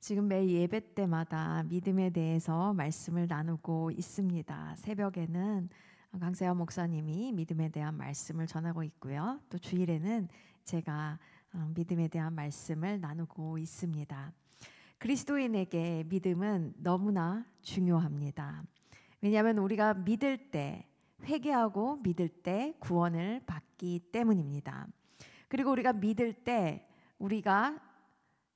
지금 매 예배 때마다 믿음에 대해서 말씀을 나누고 있습니다. 새벽에는 강세환 목사님이 믿음에 대한 말씀을 전하고 있고요. 또 주일에는 제가 믿음에 대한 말씀을 나누고 있습니다. 그리스도인에게 믿음은 너무나 중요합니다. 왜냐하면 우리가 믿을 때, 회개하고 믿을 때 구원을 받기 때문입니다. 그리고 우리가 믿을 때 우리가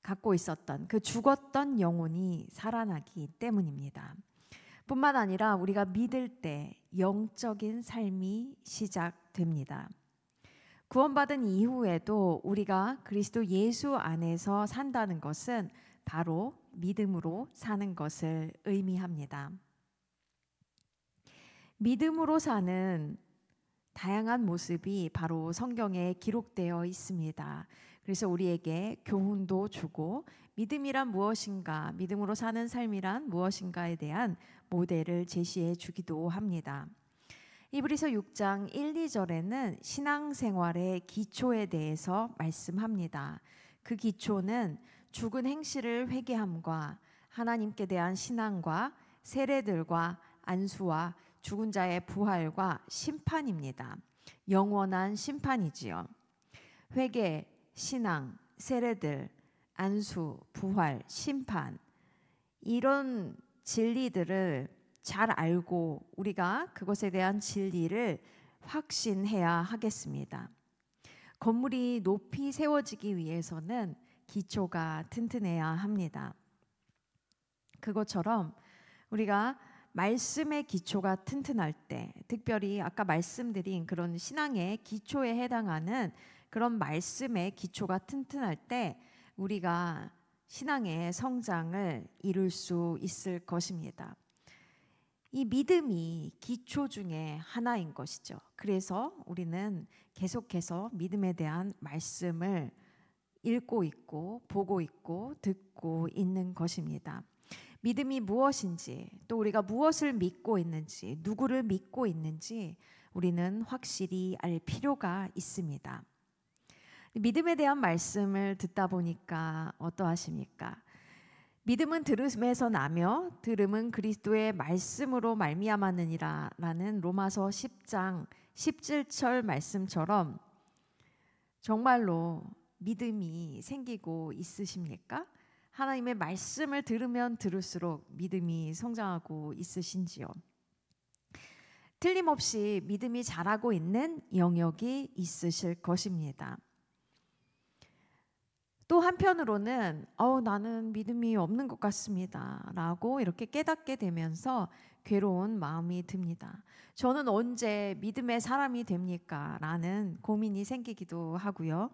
갖고 있었던 그 죽었던 영혼이 살아나기 때문입니다. 뿐만 아니라 우리가 믿을 때 영적인 삶이 시작됩니다. 구원받은 이후에도 우리가 그리스도 예수 안에서 산다는 것은 바로 믿음으로 사는 것을 의미합니다. 믿음으로 사는 다양한 모습이 바로 성경에 기록되어 있습니다. 그래서 우리에게 교훈도 주고 믿음이란 무엇인가, 믿음으로 사는 삶이란 무엇인가에 대한 모델을 제시해 주기도 합니다. 히브리서 6장 1, 2절에는 신앙생활의 기초에 대해서 말씀합니다. 그 기초는 죽은 행실을 회개함과 하나님께 대한 신앙과 세례들과 안수와 죽은 자의 부활과 심판입니다. 영원한 심판이지요. 회개, 신앙, 세례들, 안수, 부활, 심판, 이런 진리들을 잘 알고 우리가 그것에 대한 진리를 확신해야 하겠습니다. 건물이 높이 세워지기 위해서는 기초가 튼튼해야 합니다. 그것처럼 우리가 말씀의 기초가 튼튼할 때, 특별히 아까 말씀드린 그런 신앙의 기초에 해당하는 그런 말씀의 기초가 튼튼할 때 우리가 신앙의 성장을 이룰 수 있을 것입니다. 이 믿음이 기초 중에 하나인 것이죠. 그래서 우리는 계속해서 믿음에 대한 말씀을 읽고 있고 보고 있고 듣고 있는 것입니다. 믿음이 무엇인지, 또 우리가 무엇을 믿고 있는지, 누구를 믿고 있는지 우리는 확실히 알 필요가 있습니다. 믿음에 대한 말씀을 듣다 보니까 어떠하십니까? 믿음은 들음에서 나며 들음은 그리스도의 말씀으로 말미암았느니라 라는 로마서 10장 17절 말씀처럼 정말로 믿음이 생기고 있으십니까? 하나님의 말씀을 들으면 들을수록 믿음이 성장하고 있으신지요? 틀림없이 믿음이 자라고 있는 영역이 있으실 것입니다. 또 한편으로는 나는 믿음이 없는 것 같습니다 라고 이렇게 깨닫게 되면서 괴로운 마음이 듭니다. 저는 언제 믿음의 사람이 됩니까? 라는 고민이 생기기도 하고요.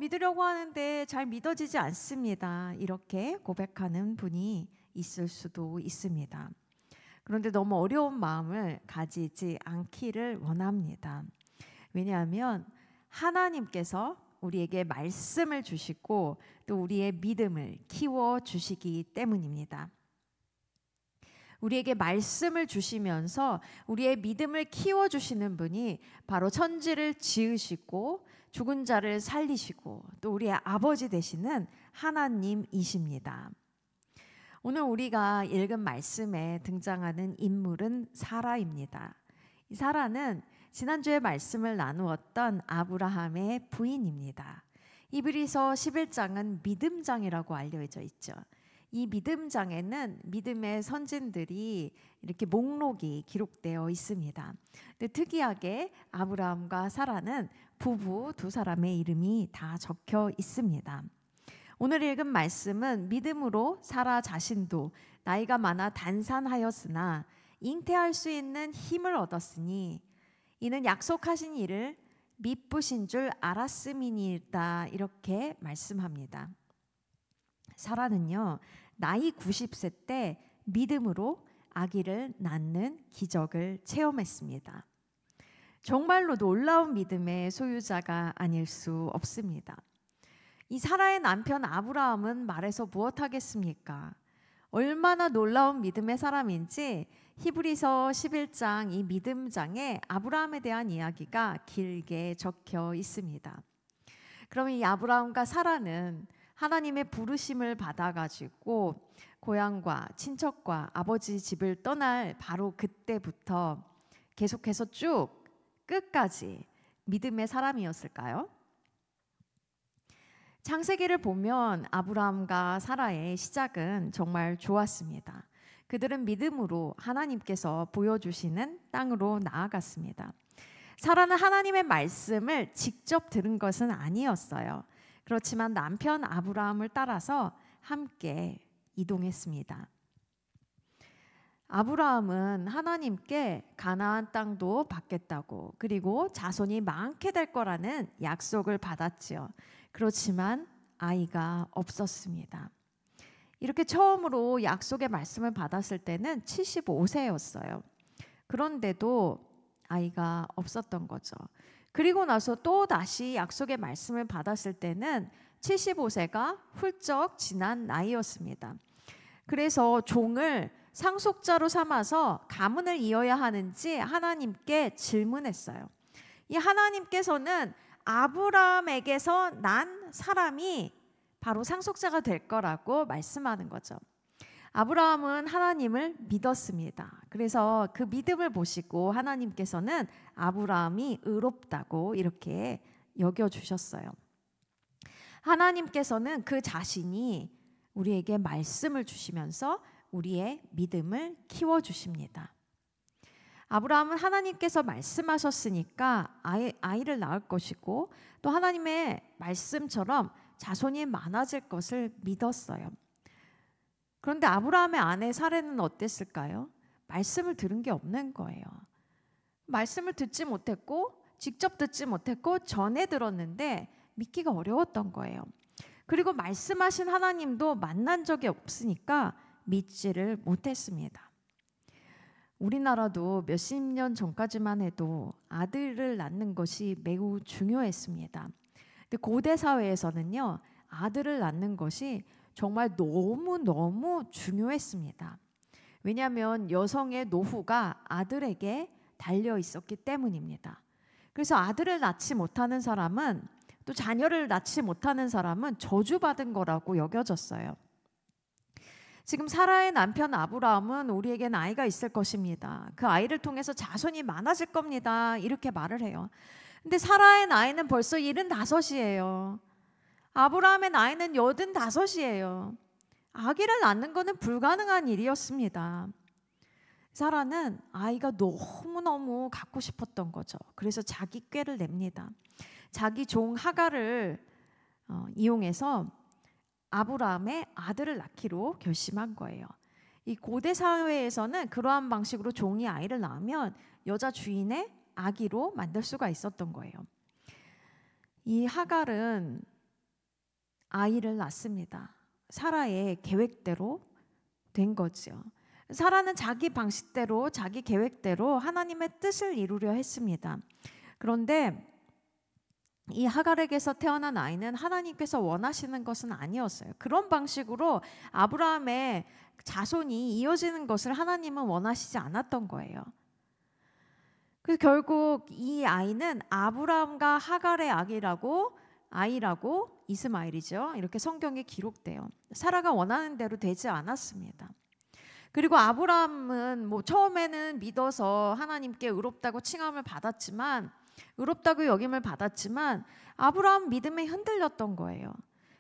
믿으려고 하는데 잘 믿어지지 않습니다. 이렇게 고백하는 분이 있을 수도 있습니다. 그런데 너무 어려운 마음을 가지지 않기를 원합니다. 왜냐하면 하나님께서 우리에게 말씀을 주시고 또 우리의 믿음을 키워주시기 때문입니다. 우리에게 말씀을 주시면서 우리의 믿음을 키워주시는 분이 바로 천지를 지으시고 죽은 자를 살리시고 또 우리의 아버지 되시는 하나님이십니다. 오늘 우리가 읽은 말씀에 등장하는 인물은 사라입니다. 이 사라는 지난주에 말씀을 나누었던 아브라함의 부인입니다. 히브리서 11장은 믿음장이라고 알려져 있죠. 이 믿음장에는 믿음의 선진들이 이렇게 목록이 기록되어 있습니다. 근데 특이하게 아브라함과 사라는 부부 두 사람의 이름이 다 적혀 있습니다. 오늘 읽은 말씀은 믿음으로 사라 자신도 나이가 많아 단산하였으나 잉태할 수 있는 힘을 얻었으니 이는 약속하신 일을 미쁘신 줄 알았음이니이다 이렇게 말씀합니다. 사라는요 나이 90세 때 믿음으로 아기를 낳는 기적을 체험했습니다. 정말로 놀라운 믿음의 소유자가 아닐 수 없습니다. 이 사라의 남편 아브라함은 말해서 무엇하겠습니까? 얼마나 놀라운 믿음의 사람인지 히브리서 11장 이 믿음장에 아브라함에 대한 이야기가 길게 적혀 있습니다. 그럼 이 아브라함과 사라는 하나님의 부르심을 받아가지고 고향과 친척과 아버지 집을 떠날 바로 그때부터 계속해서 쭉 끝까지 믿음의 사람이었을까요? 창세기를 보면 아브라함과 사라의 시작은 정말 좋았습니다. 그들은 믿음으로 하나님께서 보여주시는 땅으로 나아갔습니다. 사라는 하나님의 말씀을 직접 들은 것은 아니었어요. 그렇지만 남편 아브라함을 따라서 함께 이동했습니다. 아브라함은 하나님께 가나안 땅도 받겠다고, 그리고 자손이 많게 될 거라는 약속을 받았지요. 그렇지만 아이가 없었습니다. 이렇게 처음으로 약속의 말씀을 받았을 때는 75세였어요. 그런데도 아이가 없었던 거죠. 그리고 나서 또 다시 약속의 말씀을 받았을 때는 75세가 훌쩍 지난 나이였습니다. 그래서 종을 상속자로 삼아서 가문을 이어야 하는지 하나님께 질문했어요. 이 하나님께서는 아브라함에게서 난 사람이 바로 상속자가 될 거라고 말씀하는 거죠. 아브라함은 하나님을 믿었습니다. 그래서 그 믿음을 보시고 하나님께서는 아브라함이 의롭다고 이렇게 여겨주셨어요. 하나님께서는 그 자신이 우리에게 말씀을 주시면서 우리의 믿음을 키워주십니다. 아브라함은 하나님께서 말씀하셨으니까 아이를 낳을 것이고 또 하나님의 말씀처럼 자손이 많아질 것을 믿었어요. 그런데 아브라함의 아내 사라는 어땠을까요? 말씀을 들은 게 없는 거예요. 말씀을 듣지 못했고 직접 듣지 못했고 전해 들었는데 믿기가 어려웠던 거예요. 그리고 말씀하신 하나님도 만난 적이 없으니까 믿지를 못했습니다. 우리나라도 몇십 년 전까지만 해도 아들을 낳는 것이 매우 중요했습니다. 근데 고대 사회에서는요, 아들을 낳는 것이 정말 너무너무 중요했습니다. 왜냐하면 여성의 노후가 아들에게 달려 있었기 때문입니다. 그래서 아들을 낳지 못하는 사람은, 또 자녀를 낳지 못하는 사람은 저주받은 거라고 여겨졌어요. 지금 사라의 남편 아브라함은 우리에겐 아이가 있을 것입니다. 그 아이를 통해서 자손이 많아질 겁니다. 이렇게 말을 해요. 근데 사라의 나이는 벌써 75이에요. 아브라함의 나이는 85이에요. 아기를 낳는 것은 불가능한 일이었습니다. 사라는 아이가 너무너무 갖고 싶었던 거죠. 그래서 자기 꾀를 냅니다. 자기 종 하갈을 이용해서 아브라함의 아들을 낳기로 결심한 거예요. 이 고대 사회에서는 그러한 방식으로 종이 아이를 낳으면 여자 주인의 아기로 만들 수가 있었던 거예요. 이 하갈은 아이를 낳습니다. 사라의 계획대로 된 거죠. 사라는 자기 방식대로, 자기 계획대로 하나님의 뜻을 이루려 했습니다. 그런데 이 하갈에게서 태어난 아이는 하나님께서 원하시는 것은 아니었어요. 그런 방식으로 아브라함의 자손이 이어지는 것을 하나님은 원하시지 않았던 거예요. 그래서 결국 이 아이는 아브라함과 하갈의 아이라고 이스마엘이죠. 이렇게 성경에 기록돼요. 사라가 원하는 대로 되지 않았습니다. 그리고 아브라함은 처음에는 믿어서 하나님께 의롭다고 칭함을 받았지만, 의롭다고 여김을 받았지만 아브라함 믿음에 흔들렸던 거예요.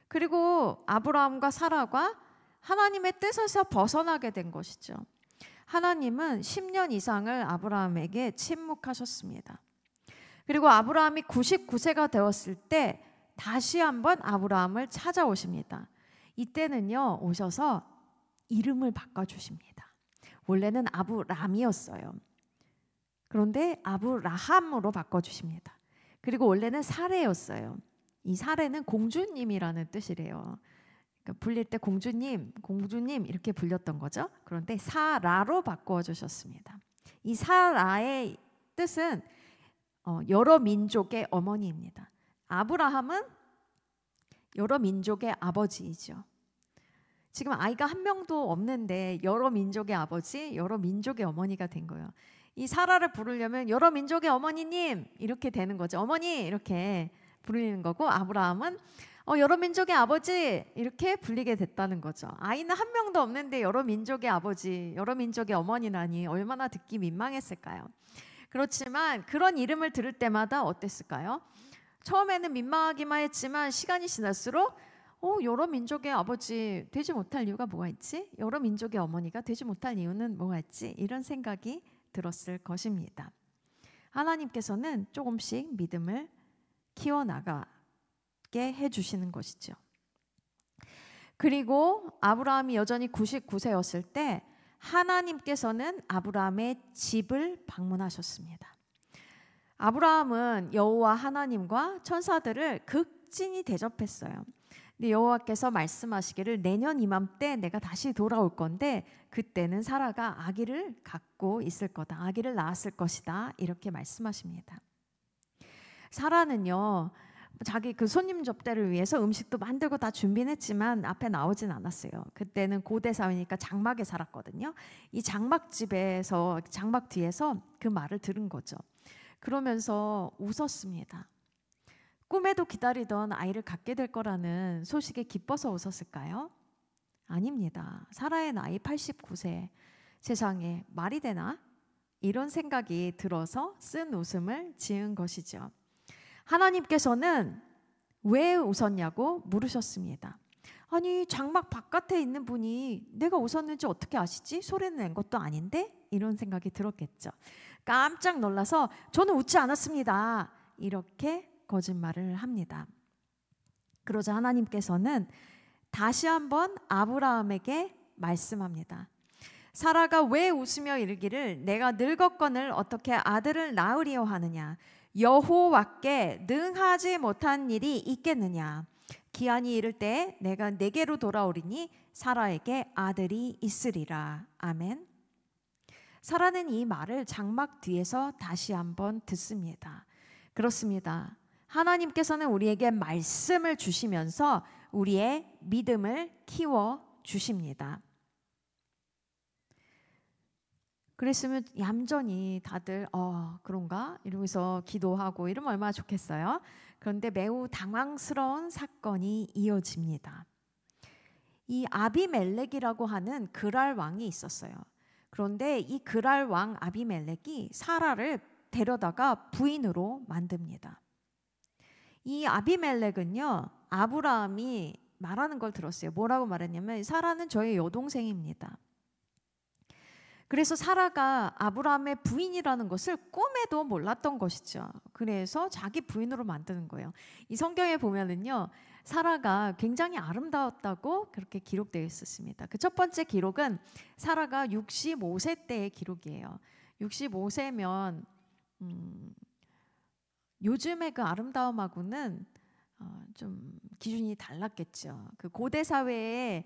그리고 아브라함과 사라가 하나님의 뜻에서 벗어나게 된 것이죠. 하나님은 10년 이상을 아브라함에게 침묵하셨습니다. 그리고 아브라함이 99세가 되었을 때 다시 한번 아브라함을 찾아오십니다. 이때는요, 오셔서 이름을 바꿔주십니다. 원래는 아브람이었어요. 그런데 아브라함으로 바꿔주십니다. 그리고 원래는 사레였어요. 이 사레는 공주님이라는 뜻이래요. 그러니까 불릴 때 공주님 이렇게 불렸던 거죠. 그런데 사라로 바꿔주셨습니다. 이 사라의 뜻은 여러 민족의 어머니입니다. 아브라함은 여러 민족의 아버지이죠. 지금 아이가 한 명도 없는데 여러 민족의 아버지, 여러 민족의 어머니가 된 거예요. 이 사라를 부르려면 여러 민족의 어머니님 이렇게 되는 거죠. 어머니 이렇게 부르는 거고, 아브라함은 여러 민족의 아버지 이렇게 불리게 됐다는 거죠. 아이는 한 명도 없는데 여러 민족의 아버지, 여러 민족의 어머니라니 얼마나 듣기 민망했을까요? 그렇지만 그런 이름을 들을 때마다 어땠을까요? 처음에는 민망하기만 했지만 시간이 지날수록 여러 민족의 아버지 되지 못할 이유가 뭐가 있지? 여러 민족의 어머니가 되지 못할 이유는 뭐가 있지? 이런 생각이 들었을 것입니다. 하나님께서는 조금씩 믿음을 키워나가게 해주시는 것이죠. 그리고 아브라함이 여전히 99세였을 때 하나님께서는 아브라함의 집을 방문하셨습니다. 아브라함은 여호와 하나님과 천사들을 극진히 대접했어요. 근데 여호와께서 말씀하시기를 내년 이맘때 내가 다시 돌아올 건데 그때는 사라가 아기를 갖고 있을 거다. 아기를 낳았을 것이다. 이렇게 말씀하십니다. 사라는요, 자기 그 손님 접대를 위해서 음식도 만들고 다 준비는 했지만 앞에 나오진 않았어요. 그때는 고대 사회니까 장막에 살았거든요. 이 장막집에서, 장막 뒤에서 그 말을 들은 거죠. 그러면서 웃었습니다. 꿈에도 기다리던 아이를 갖게 될 거라는 소식에 기뻐서 웃었을까요? 아닙니다. 사라의 나이 89세, 세상에 말이 되나? 이런 생각이 들어서 쓴 웃음을 지은 것이죠. 하나님께서는 왜 웃었냐고 물으셨습니다. 아니, 장막 바깥에 있는 분이 내가 웃었는지 어떻게 아시지? 소리는 낸 것도 아닌데? 이런 생각이 들었겠죠. 깜짝 놀라서 저는 웃지 않았습니다. 이렇게 거짓말을 합니다. 그러자 하나님께서는 다시 한번 아브라함에게 말씀합니다. 사라가 왜 웃으며 이르기를 내가 늙었거늘 어떻게 아들을 낳으리요 하느냐. 여호와께 능하지 못한 일이 있겠느냐. 기한이 이를 때 내가 내게로 돌아오리니 사라에게 아들이 있으리라. 아멘. 사라는 이 말을 장막 뒤에서 다시 한번 듣습니다. 그렇습니다. 하나님께서는 우리에게 말씀을 주시면서 우리의 믿음을 키워 주십니다. 그랬으면 얌전히 다들 그런가? 이러면서 기도하고 이러면 얼마나 좋겠어요. 그런데 매우 당황스러운 사건이 이어집니다. 이 아비멜렉이라고 하는 그랄 왕이 있었어요. 그런데 이 그랄 왕 아비멜렉이 사라를 데려다가 부인으로 만듭니다. 이 아비멜렉은요, 아브라함이 말하는 걸 들었어요. 뭐라고 말했냐면 사라는 저의 여동생입니다. 그래서 사라가 아브라함의 부인이라는 것을 꿈에도 몰랐던 것이죠. 그래서 자기 부인으로 만드는 거예요. 이 성경에 보면은요, 사라가 굉장히 아름다웠다고 그렇게 기록되어 있었습니다. 그 첫 번째 기록은 사라가 65세 때의 기록이에요. 65세면 요즘의 그 아름다움하고는 좀 기준이 달랐겠죠. 그 고대 사회의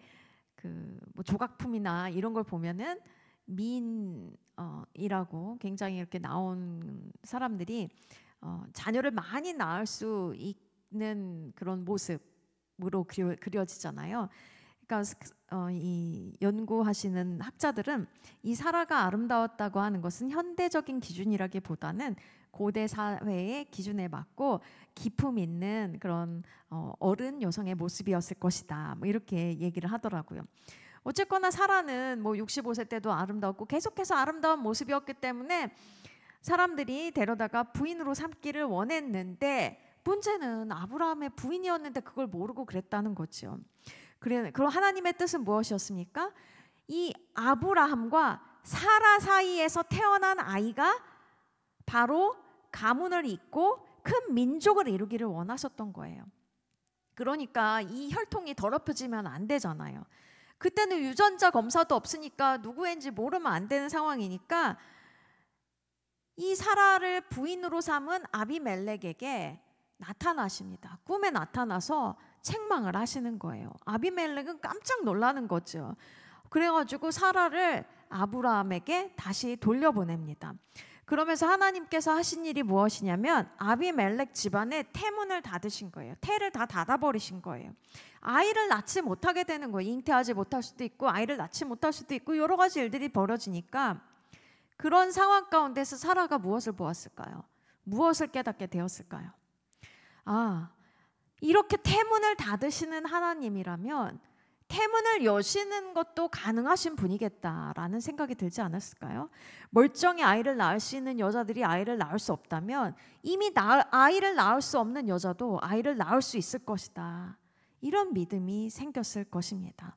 그 뭐 조각품이나 이런 걸 보면은 미인이라고 굉장히 이렇게 나온 사람들이 자녀를 많이 낳을 수 있는 그런 모습으로 그려지잖아요. 그러니까 이 연구하시는 학자들은 이 사라가 아름다웠다고 하는 것은 현대적인 기준이라기보다는 고대 사회의 기준에 맞고 기품 있는 그런 어른 여성의 모습이었을 것이다. 뭐 이렇게 얘기를 하더라고요. 어쨌거나 사라는 뭐 65세 때도 아름다웠고 계속해서 아름다운 모습이었기 때문에 사람들이 데려다가 부인으로 삼기를 원했는데 문제는 아브라함의 부인이었는데 그걸 모르고 그랬다는 거죠. 그럼 하나님의 뜻은 무엇이었습니까? 이 아브라함과 사라 사이에서 태어난 아이가 바로 가문을 잇고 큰 민족을 이루기를 원하셨던 거예요. 그러니까 이 혈통이 더럽혀지면 안 되잖아요. 그때는 유전자 검사도 없으니까 누구인지 모르면 안 되는 상황이니까 이 사라를 부인으로 삼은 아비멜렉에게 나타나십니다. 꿈에 나타나서 책망을 하시는 거예요. 아비멜렉은 깜짝 놀라는 거죠. 그래가지고 사라를 아브라함에게 다시 돌려보냅니다. 그러면서 하나님께서 하신 일이 무엇이냐면 아비멜렉 집안에 태문을 닫으신 거예요. 태를 다 닫아버리신 거예요. 아이를 낳지 못하게 되는 거예요. 잉태하지 못할 수도 있고 아이를 낳지 못할 수도 있고 여러 가지 일들이 벌어지니까 그런 상황 가운데서 사라가 무엇을 보았을까요? 무엇을 깨닫게 되었을까요? 이렇게 태문을 닫으시는 하나님이라면 태문을 여시는 것도 가능하신 분이겠다라는 생각이 들지 않았을까요? 멀쩡히 아이를 낳을 수 있는 여자들이 아이를 낳을 수 없다면 이미 아이를 낳을 수 없는 여자도 아이를 낳을 수 있을 것이다. 이런 믿음이 생겼을 것입니다.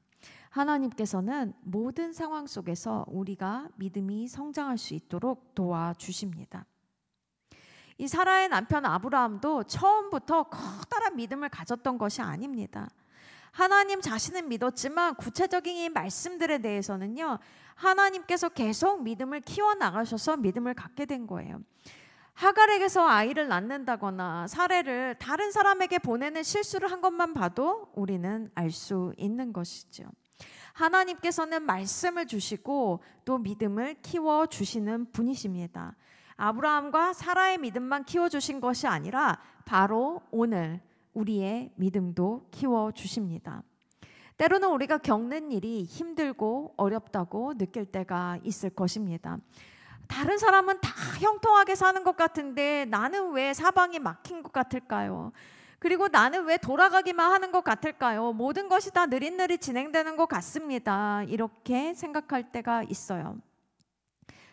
하나님께서는 모든 상황 속에서 우리가 믿음이 성장할 수 있도록 도와주십니다. 이 사라의 남편 아브라함도 처음부터 커다란 믿음을 가졌던 것이 아닙니다. 하나님 자신은 믿었지만 구체적인 이 말씀들에 대해서는요, 하나님께서 계속 믿음을 키워나가셔서 믿음을 갖게 된 거예요. 하갈에게서 아이를 낳는다거나 사례를 다른 사람에게 보내는 실수를 한 것만 봐도 우리는 알 수 있는 것이죠. 하나님께서는 말씀을 주시고 또 믿음을 키워주시는 분이십니다. 아브라함과 사라의 믿음만 키워주신 것이 아니라 바로 오늘 우리의 믿음도 키워주십니다. 때로는 우리가 겪는 일이 힘들고 어렵다고 느낄 때가 있을 것입니다. 다른 사람은 다 형통하게 사는 것 같은데 나는 왜 사방이 막힌 것 같을까요? 그리고 나는 왜 돌아가기만 하는 것 같을까요? 모든 것이 다 느릿느릿 진행되는 것 같습니다. 이렇게 생각할 때가 있어요.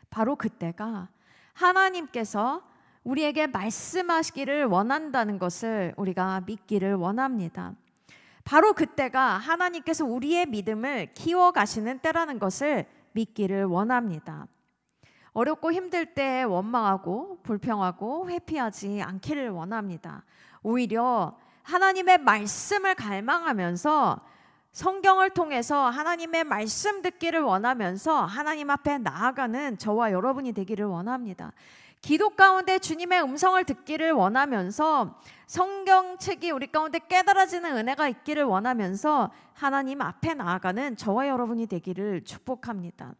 바로 그때가 하나님께서 우리에게 말씀하시기를 원한다는 것을 우리가 믿기를 원합니다. 바로 그때가 하나님께서 우리의 믿음을 키워가시는 때라는 것을 믿기를 원합니다. 어렵고 힘들 때 원망하고 불평하고 회피하지 않기를 원합니다. 오히려 하나님의 말씀을 갈망하면서 성경을 통해서 하나님의 말씀 듣기를 원하면서 하나님 앞에 나아가는 저와 여러분이 되기를 원합니다. 기도 가운데 주님의 음성을 듣기를 원하면서 성경책이 우리 가운데 깨달아지는 은혜가 있기를 원하면서 하나님 앞에 나아가는 저와 여러분이 되기를 축복합니다.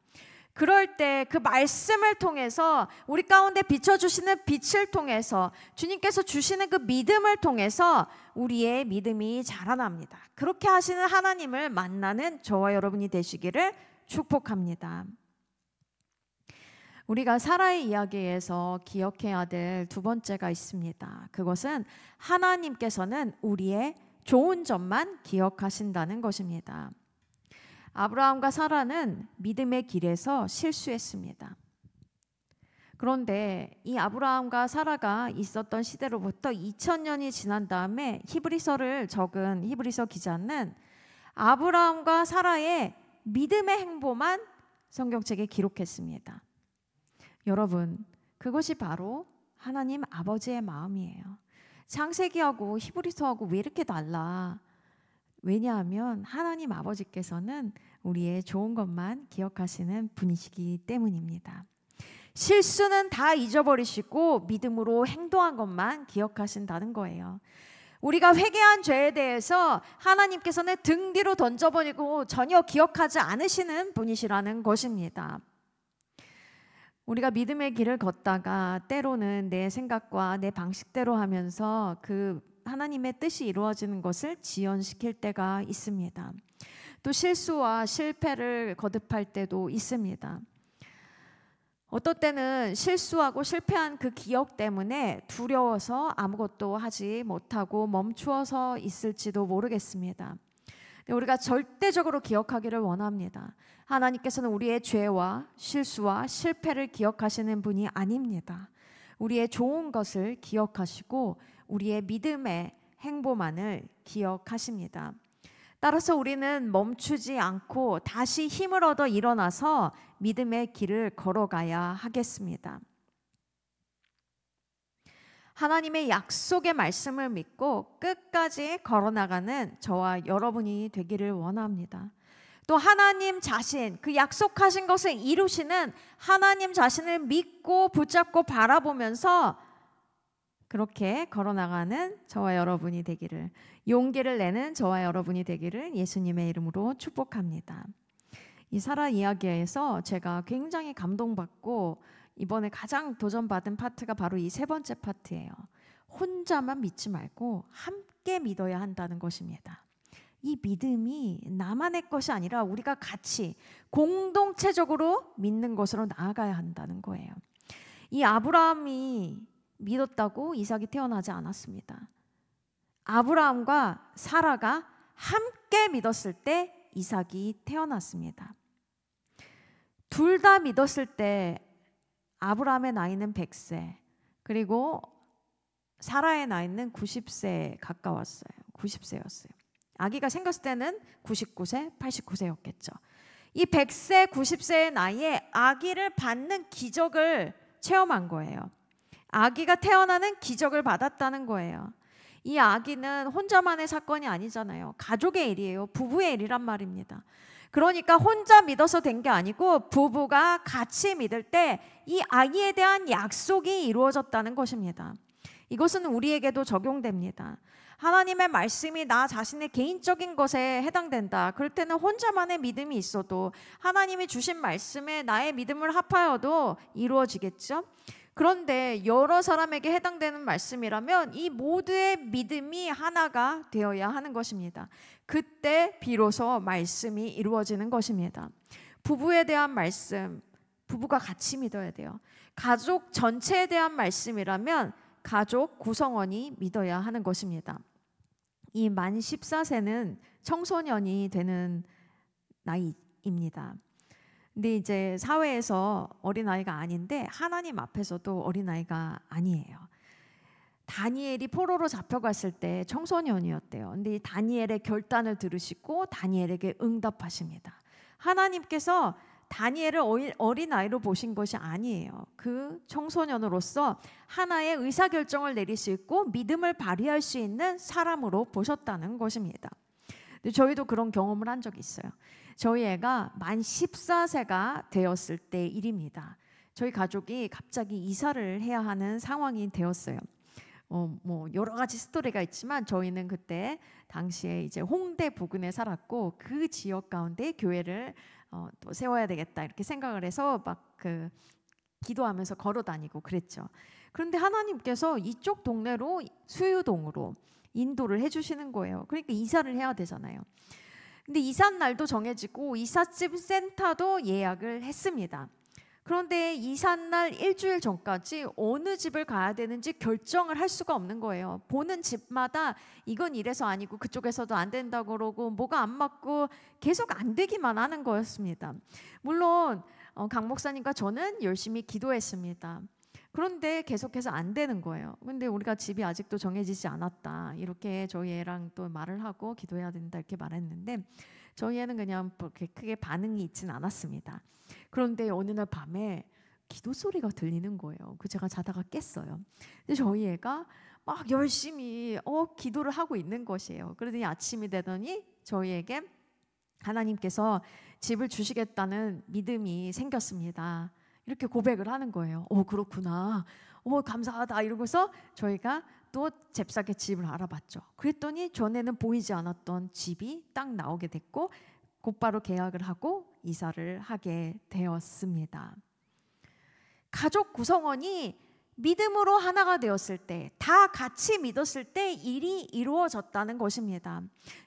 그럴 때 그 말씀을 통해서 우리 가운데 비춰주시는 빛을 통해서 주님께서 주시는 그 믿음을 통해서 우리의 믿음이 자라납니다. 그렇게 하시는 하나님을 만나는 저와 여러분이 되시기를 축복합니다. 우리가 사라의 이야기에서 기억해야 될 두 번째가 있습니다. 그것은 하나님께서는 우리의 좋은 점만 기억하신다는 것입니다. 아브라함과 사라는 믿음의 길에서 실수했습니다. 그런데 이 아브라함과 사라가 있었던 시대로부터 2000년이 지난 다음에 히브리서를 적은 히브리서 기자는 아브라함과 사라의 믿음의 행보만 성경책에 기록했습니다. 여러분, 그것이 바로 하나님 아버지의 마음이에요. 창세기하고 히브리서하고 왜 이렇게 달라? 왜냐하면 하나님 아버지께서는 우리의 좋은 것만 기억하시는 분이시기 때문입니다. 실수는 다 잊어버리시고 믿음으로 행동한 것만 기억하신다는 거예요. 우리가 회개한 죄에 대해서 하나님께서는 등 뒤로 던져버리고 전혀 기억하지 않으시는 분이시라는 것입니다. 우리가 믿음의 길을 걷다가 때로는 내 생각과 내 방식대로 하면서 그 하나님의 뜻이 이루어지는 것을 지연시킬 때가 있습니다. 또 실수와 실패를 거듭할 때도 있습니다. 어떨 때는 실수하고 실패한 그 기억 때문에 두려워서 아무것도 하지 못하고 멈추어서 있을지도 모르겠습니다. 우리가 절대적으로 기억하기를 원합니다. 하나님께서는 우리의 죄와 실수와 실패를 기억하시는 분이 아닙니다. 우리의 좋은 것을 기억하시고 우리의 믿음의 행보만을 기억하십니다. 따라서 우리는 멈추지 않고 다시 힘을 얻어 일어나서 믿음의 길을 걸어가야 하겠습니다. 하나님의 약속의 말씀을 믿고 끝까지 걸어나가는 저와 여러분이 되기를 원합니다. 또 하나님 자신, 그 약속하신 것을 이루시는 하나님 자신을 믿고 붙잡고 바라보면서 그렇게 걸어나가는 저와 여러분이 되기를, 용기를 내는 저와 여러분이 되기를 예수님의 이름으로 축복합니다. 이 사라 이야기에서 제가 굉장히 감동받고 이번에 가장 도전받은 파트가 바로 이 세 번째 파트예요. 혼자만 믿지 말고 함께 믿어야 한다는 것입니다. 이 믿음이 나만의 것이 아니라 우리가 같이 공동체적으로 믿는 것으로 나아가야 한다는 거예요. 이 아브라함이 믿었다고 이삭이 태어나지 않았습니다. 아브라함과 사라가 함께 믿었을 때 이삭이 태어났습니다. 둘 다 믿었을 때 아브라함의 나이는 100세, 그리고 사라의 나이는 90세에 가까웠어요. 90세였어요. 아기가 생겼을 때는 99세, 89세였겠죠. 이 100세, 90세의 나이에 아기를 받는 기적을 체험한 거예요. 아기가 태어나는 기적을 받았다는 거예요. 이 아기는 혼자만의 사건이 아니잖아요. 가족의 일이에요. 부부의 일이란 말입니다. 그러니까 혼자 믿어서 된 게 아니고 부부가 같이 믿을 때 이 아기에 대한 약속이 이루어졌다는 것입니다. 이것은 우리에게도 적용됩니다. 하나님의 말씀이 나 자신의 개인적인 것에 해당된다. 그럴 때는 혼자만의 믿음이 있어도 하나님이 주신 말씀에 나의 믿음을 합하여도 이루어지겠죠. 그런데 여러 사람에게 해당되는 말씀이라면 이 모두의 믿음이 하나가 되어야 하는 것입니다. 그때 비로소 말씀이 이루어지는 것입니다. 부부에 대한 말씀, 부부가 같이 믿어야 돼요. 가족 전체에 대한 말씀이라면 가족 구성원이 믿어야 하는 것입니다. 이 만 14세는 청소년이 되는 나이입니다. 근데 이제 사회에서 어린아이가 아닌데 하나님 앞에서도 어린아이가 아니에요. 다니엘이 포로로 잡혀갔을 때 청소년이었대요. 근데 이 다니엘의 결단을 들으시고 다니엘에게 응답하십니다. 하나님께서 다니엘을 어린아이로 보신 것이 아니에요. 그 청소년으로서 하나의 의사결정을 내릴 수 있고 믿음을 발휘할 수 있는 사람으로 보셨다는 것입니다. 저희도 그런 경험을 한 적이 있어요. 저희 애가 만 14세가 되었을 때 일입니다. 저희 가족이 갑자기 이사를 해야 하는 상황이 되었어요. 뭐 여러 가지 스토리가 있지만 저희는 그때 당시에 이제 홍대 부근에 살았고 그 지역 가운데 교회를 또 세워야 되겠다 이렇게 생각을 해서 막 그 기도하면서 걸어 다니고 그랬죠. 그런데 하나님께서 이쪽 동네로 수유동으로 인도를 해주시는 거예요. 그러니까 이사를 해야 되잖아요. 근데 이사 날도 정해지고 이삿짐 센터도 예약을 했습니다. 그런데 이삿날 일주일 전까지 어느 집을 가야 되는지 결정을 할 수가 없는 거예요. 보는 집마다 이건 이래서 아니고 그쪽에서도 안 된다고 그러고 뭐가 안 맞고 계속 안 되기만 하는 거였습니다. 물론 강 목사님과 저는 열심히 기도했습니다. 그런데 계속해서 안 되는 거예요. 근데 우리가 집이 아직도 정해지지 않았다. 이렇게 저희 애랑 또 말을 하고 기도해야 된다 이렇게 말했는데 저희 애는 그냥 그렇게 크게 반응이 있진 않았습니다. 그런데 어느 날 밤에 기도 소리가 들리는 거예요. 그 제가 자다가 깼어요. 근데 저희 애가 막 열심히 기도를 하고 있는 것이에요. 그러더니 아침이 되더니 저희에게 하나님께서 집을 주시겠다는 믿음이 생겼습니다. 이렇게 고백을 하는 거예요. 그렇구나. 감사하다. 이러고서 저희가 또 잽싸게 집을 알아봤죠. 그랬더니 전에는 보이지 않았던 집이 딱 나오게 됐고 곧바로 계약을 하고 이사를 하게 되었습니다. 가족 구성원이 믿음으로 하나가 되었을 때, 다 같이 믿었을 때 일이 이루어졌다는 것입니다.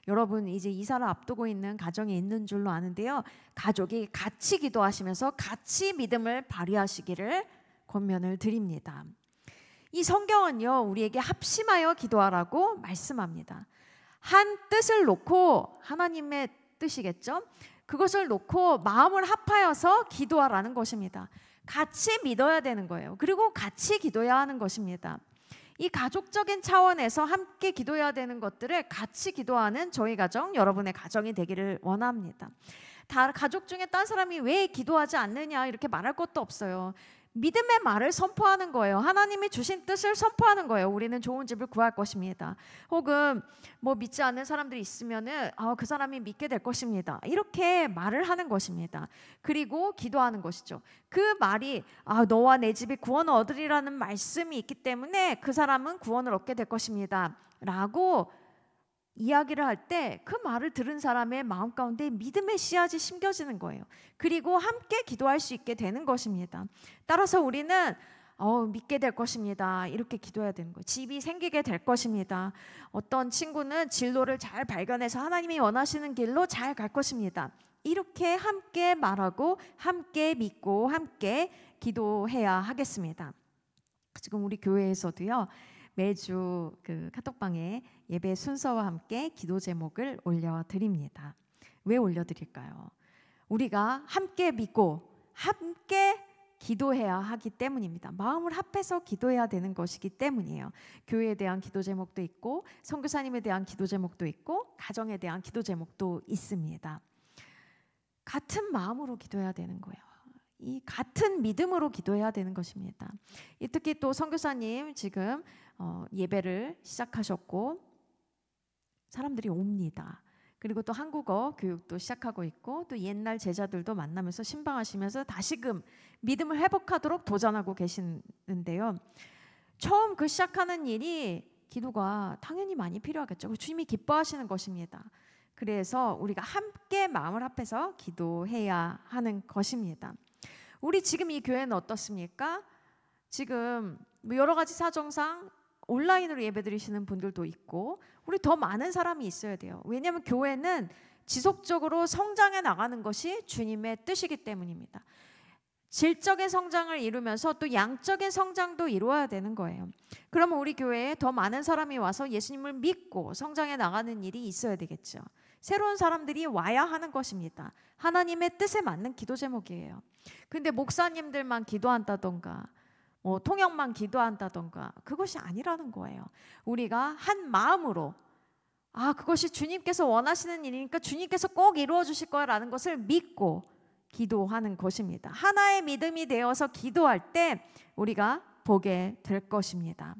여러분 이제 이사를 앞두고 있는 가정이 있는 줄로 아는데요. 가족이 같이 기도하시면서 같이 믿음을 발휘하시기를 권면을 드립니다. 이 성경은요, 우리에게 합심하여 기도하라고 말씀합니다. 한 뜻을 놓고, 하나님의 뜻이겠죠? 그것을 놓고 마음을 합하여서 기도하라는 것입니다. 같이 믿어야 되는 거예요. 그리고 같이 기도해야 하는 것입니다. 이 가족적인 차원에서 함께 기도해야 되는 것들을 같이 기도하는 저희 가정, 여러분의 가정이 되기를 원합니다. 다 가족 중에 딴 사람이 왜 기도하지 않느냐 이렇게 말할 것도 없어요. 믿음의 말을 선포하는 거예요. 하나님이 주신 뜻을 선포하는 거예요. 우리는 좋은 집을 구할 것입니다. 혹은 뭐 믿지 않는 사람들이 있으면은 그 사람이 믿게 될 것입니다. 이렇게 말을 하는 것입니다. 그리고 기도하는 것이죠. 그 말이 너와 내 집이 구원을 얻으리라는 말씀이 있기 때문에 그 사람은 구원을 얻게 될 것입니다. 라고 이야기를 할 때 그 말을 들은 사람의 마음 가운데 믿음의 씨앗이 심겨지는 거예요. 그리고 함께 기도할 수 있게 되는 것입니다. 따라서 우리는 믿게 될 것입니다. 이렇게 기도해야 되는 거예요. 집이 생기게 될 것입니다. 어떤 친구는 진로를 잘 발견해서 하나님이 원하시는 길로 잘 갈 것입니다. 이렇게 함께 말하고 함께 믿고 함께 기도해야 하겠습니다. 지금 우리 교회에서도요, 매주 그 카톡방에 예배 순서와 함께 기도 제목을 올려드립니다. 왜 올려드릴까요? 우리가 함께 믿고 함께 기도해야 하기 때문입니다. 마음을 합해서 기도해야 되는 것이기 때문이에요. 교회에 대한 기도 제목도 있고 선교사님에 대한 기도 제목도 있고 가정에 대한 기도 제목도 있습니다. 같은 마음으로 기도해야 되는 거예요. 이 같은 믿음으로 기도해야 되는 것입니다. 특히 또 선교사님 지금 예배를 시작하셨고 사람들이 옵니다. 그리고 또 한국어 교육도 시작하고 있고 또 옛날 제자들도 만나면서 신방하시면서 다시금 믿음을 회복하도록 도전하고 계시는데요. 처음 그 시작하는 일이 기도가 당연히 많이 필요하겠죠. 주님이 기뻐하시는 것입니다. 그래서 우리가 함께 마음을 합해서 기도해야 하는 것입니다. 우리 지금 이 교회는 어떻습니까? 지금 여러 가지 사정상 온라인으로 예배드리시는 분들도 있고 우리 더 많은 사람이 있어야 돼요. 왜냐하면 교회는 지속적으로 성장해 나가는 것이 주님의 뜻이기 때문입니다. 질적인 성장을 이루면서 또 양적인 성장도 이루어야 되는 거예요. 그러면 우리 교회에 더 많은 사람이 와서 예수님을 믿고 성장해 나가는 일이 있어야 되겠죠. 새로운 사람들이 와야 하는 것입니다. 하나님의 뜻에 맞는 기도 제목이에요. 근데 목사님들만 기도한다던가 통역만 기도한다던가 그것이 아니라는 거예요. 우리가 한 마음으로 그것이 주님께서 원하시는 일이니까 주님께서 꼭 이루어 주실 거라는 것을 믿고 기도하는 것입니다. 하나의 믿음이 되어서 기도할 때 우리가 보게 될 것입니다.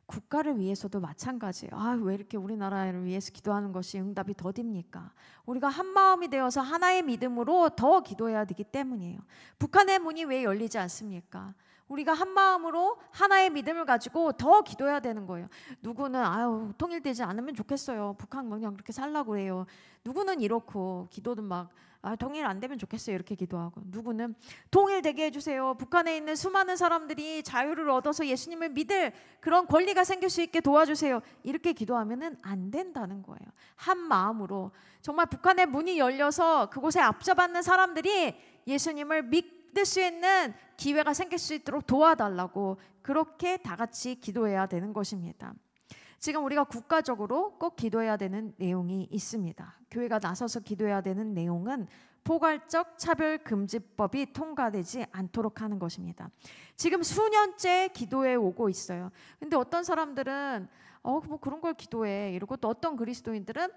국가를 위해서도 마찬가지예요. 왜 이렇게 우리나라를 위해서 기도하는 것이 응답이 더딥니까? 우리가 한 마음이 되어서 하나의 믿음으로 더 기도해야 되기 때문이에요. 북한의 문이 왜 열리지 않습니까? 우리가 한 마음으로 하나의 믿음을 가지고 더 기도해야 되는 거예요. 누구는 통일되지 않으면 좋겠어요. 북한 그냥 그렇게 살라고 해요. 누구는 이렇고 기도는 막 통일 안 되면 좋겠어요 이렇게 기도하고, 누구는 통일되게 해주세요. 북한에 있는 수많은 사람들이 자유를 얻어서 예수님을 믿을 그런 권리가 생길 수 있게 도와주세요 이렇게 기도하면 안 된다는 거예요. 한 마음으로 정말 북한의 문이 열려서 그곳에 앞서받는 사람들이 예수님을 믿을 수 있는 기회가 생길 수 있도록 도와달라고 그렇게 다 같이 기도해야 되는 것입니다. 지금 우리가 국가적으로 꼭 기도해야 되는 내용이 있습니다. 교회가 나서서 기도해야 되는 내용은 포괄적 차별금지법이 통과되지 않도록 하는 것입니다. 지금 수년째 기도해 오고 있어요. 근데 어떤 사람들은 뭐 그런 걸 기도해 이러고, 또 어떤 그리스도인들은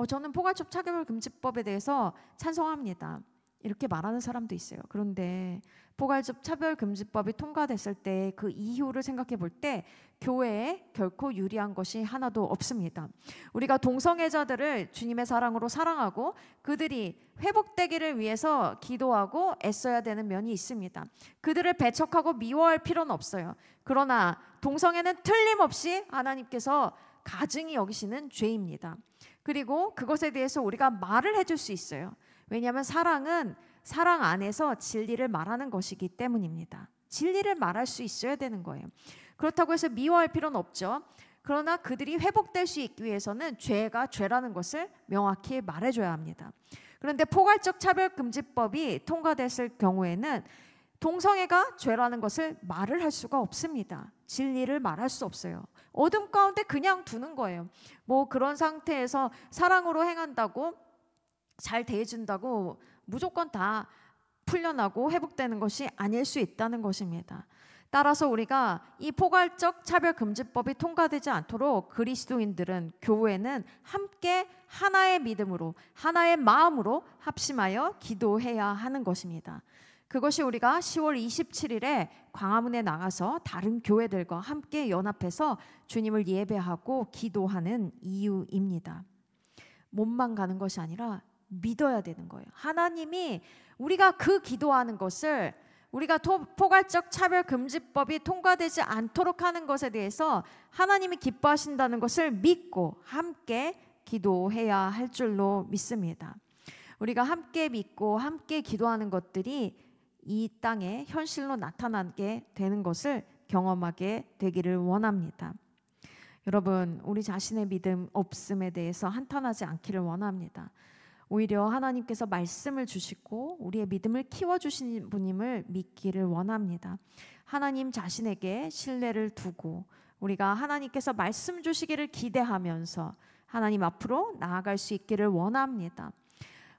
저는 포괄적 차별금지법에 대해서 찬성합니다 이렇게 말하는 사람도 있어요. 그런데 포괄적 차별금지법이 통과됐을 때 그 이유를 생각해 볼 때 교회에 결코 유리한 것이 하나도 없습니다. 우리가 동성애자들을 주님의 사랑으로 사랑하고 그들이 회복되기를 위해서 기도하고 애써야 되는 면이 있습니다. 그들을 배척하고 미워할 필요는 없어요. 그러나 동성애는 틀림없이 하나님께서 가증히 여기시는 죄입니다. 그리고 그것에 대해서 우리가 말을 해줄 수 있어요. 왜냐하면 사랑은 사랑 안에서 진리를 말하는 것이기 때문입니다. 진리를 말할 수 있어야 되는 거예요. 그렇다고 해서 미워할 필요는 없죠. 그러나 그들이 회복될 수 있기 위해서는 죄가 죄라는 것을 명확히 말해줘야 합니다. 그런데 포괄적 차별금지법이 통과됐을 경우에는 동성애가 죄라는 것을 말을 할 수가 없습니다. 진리를 말할 수 없어요. 어둠 가운데 그냥 두는 거예요. 뭐 그런 상태에서 사랑으로 행한다고, 잘 대해준다고 무조건 다 풀려나고 회복되는 것이 아닐 수 있다는 것입니다. 따라서 우리가 이 포괄적 차별금지법이 통과되지 않도록 그리스도인들은, 교회는 함께 하나의 믿음으로 하나의 마음으로 합심하여 기도해야 하는 것입니다. 그것이 우리가 10월 27일에 광화문에 나가서 다른 교회들과 함께 연합해서 주님을 예배하고 기도하는 이유입니다. 몸만 가는 것이 아니라 믿어야 되는 거예요. 하나님이 우리가 그 기도하는 것을, 우리가 포괄적 차별금지법이 통과되지 않도록 하는 것에 대해서 하나님이 기뻐하신다는 것을 믿고 함께 기도해야 할 줄로 믿습니다. 우리가 함께 믿고 함께 기도하는 것들이 이 땅에 현실로 나타나게 되는 것을 경험하게 되기를 원합니다. 여러분, 우리 자신의 믿음 없음에 대해서 한탄하지 않기를 원합니다. 오히려 하나님께서 말씀을 주시고 우리의 믿음을 키워주신 분임을 믿기를 원합니다. 하나님 자신에게 신뢰를 두고 우리가 하나님께서 말씀 주시기를 기대하면서 하나님 앞으로 나아갈 수 있기를 원합니다.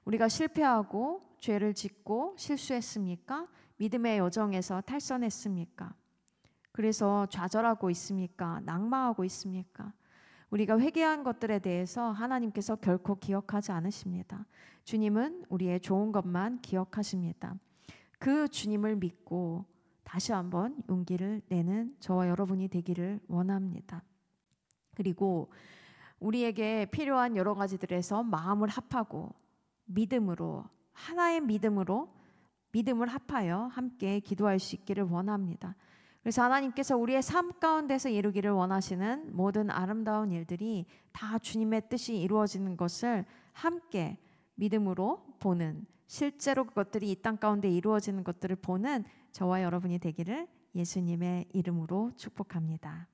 우리가 실패하고 죄를 짓고 실수했습니까? 믿음의 여정에서 탈선했습니까? 그래서 좌절하고 있습니까? 낙망하고 있습니까? 우리가 회개한 것들에 대해서 하나님께서 결코 기억하지 않으십니다. 주님은 우리의 좋은 것만 기억하십니다. 그 주님을 믿고 다시 한번 용기를 내는 저와 여러분이 되기를 원합니다. 그리고 우리에게 필요한 여러 가지들에서 마음을 합하고 믿음으로, 하나의 믿음으로 믿음을 합하여 함께 기도할 수 있기를 원합니다. 그래서 하나님께서 우리의 삶 가운데서 이루기를 원하시는 모든 아름다운 일들이 다 주님의 뜻이 이루어지는 것을 함께 믿음으로 보는, 실제로 그것들이 이 땅 가운데 이루어지는 것들을 보는 저와 여러분이 되기를 예수님의 이름으로 축복합니다.